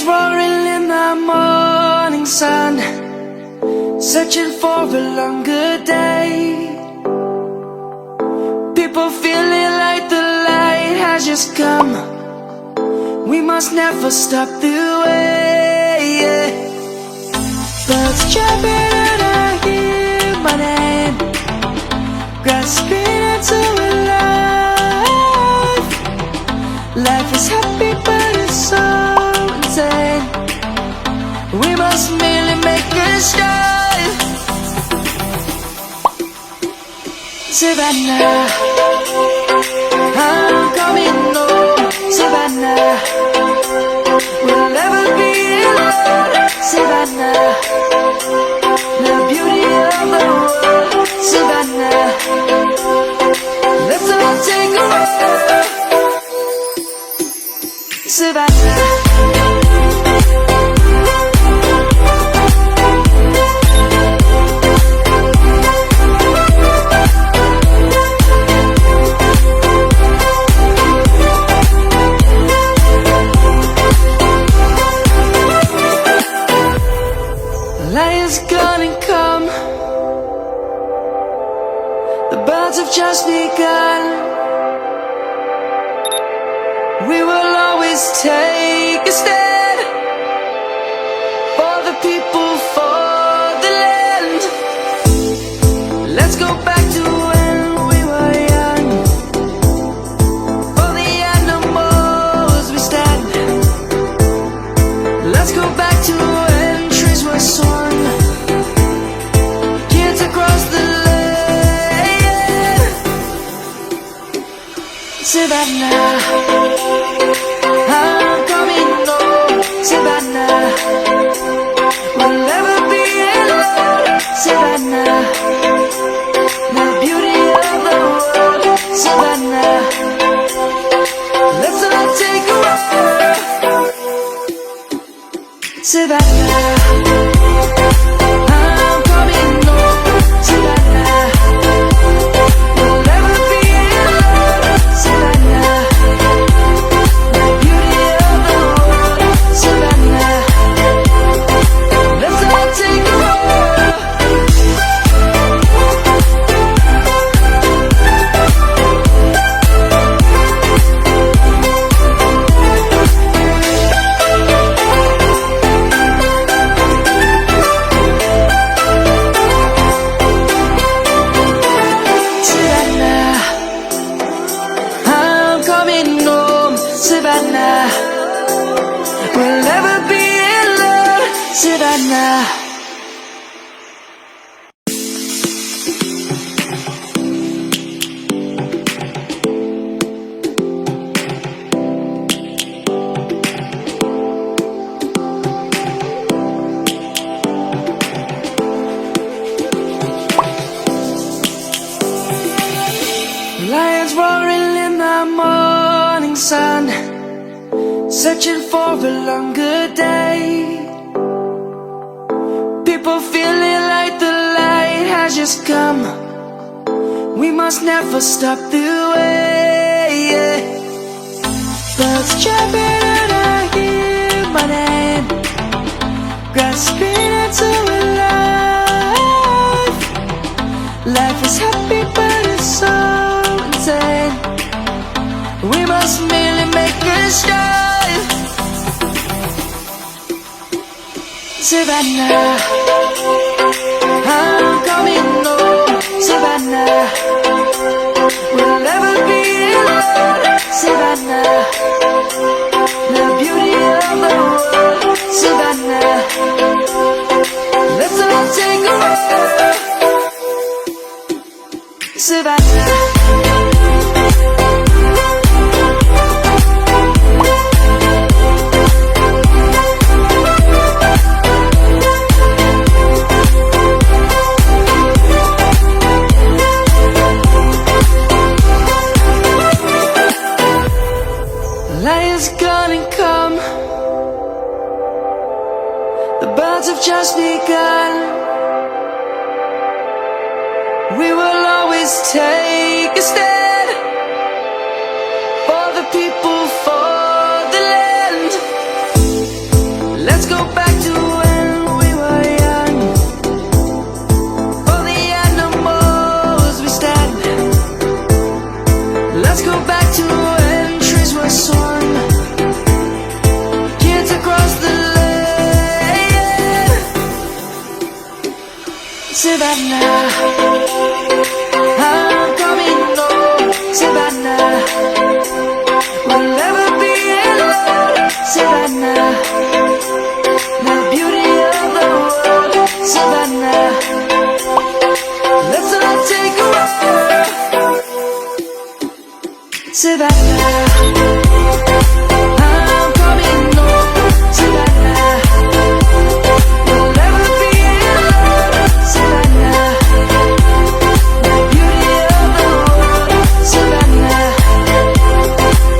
roaring in the morning sun, searching for a longer day. People feeling like the light has just come. We must never stop the way. Birds jumping and I hear my name, grasping into a life. Life is happy but it's so insane. We must merely make a start. Savannah, I'm coming home. Savannah, we'll never be alone. Savannah, the beauty of the world. Savannah, let's all take a walk. Savannah. Lion's gonna come. The birds have just begun. We will always take a stand for the people, for the land. Let's go back to when we were young. For the animals we stand. Let's go back to when trees were sown. Savannah, I'm coming home. Savannah, we'll never be alone. Savannah, the beauty of the world. Savannah, let's all take a walk. Savannah, I'm coming home. Savannah, we'll never be alone. Savannah, the beauty of the world. Savannah, let's all take a walk. Savannah, I'm coming home. Savannah, we'll never be alone. Savannah. Lions roaring in the morning sun, searching for a longer day. People feeling like the light has just come. We must never stop the way. Birds jumping and I hear my name, grasping into a life. Life is happy but it's so insane. We must merely make a start. Savannah, I'm coming home. Savannah, we'll never be alone. Savannah, the beauty of the world. Savannah, let's all take a walk. Savannah. Lion's gonna come. The birds have just begun. We will always take a stand for the people, for the land. back to when we were young. For the animals we stand. Let's go back to when trees were swung. Kids across the lane. Savannah, I'm coming home. Savannah, we'll never be alone. Savannah, the beauty of the world. Savannah, let's all take a walk. Savannah.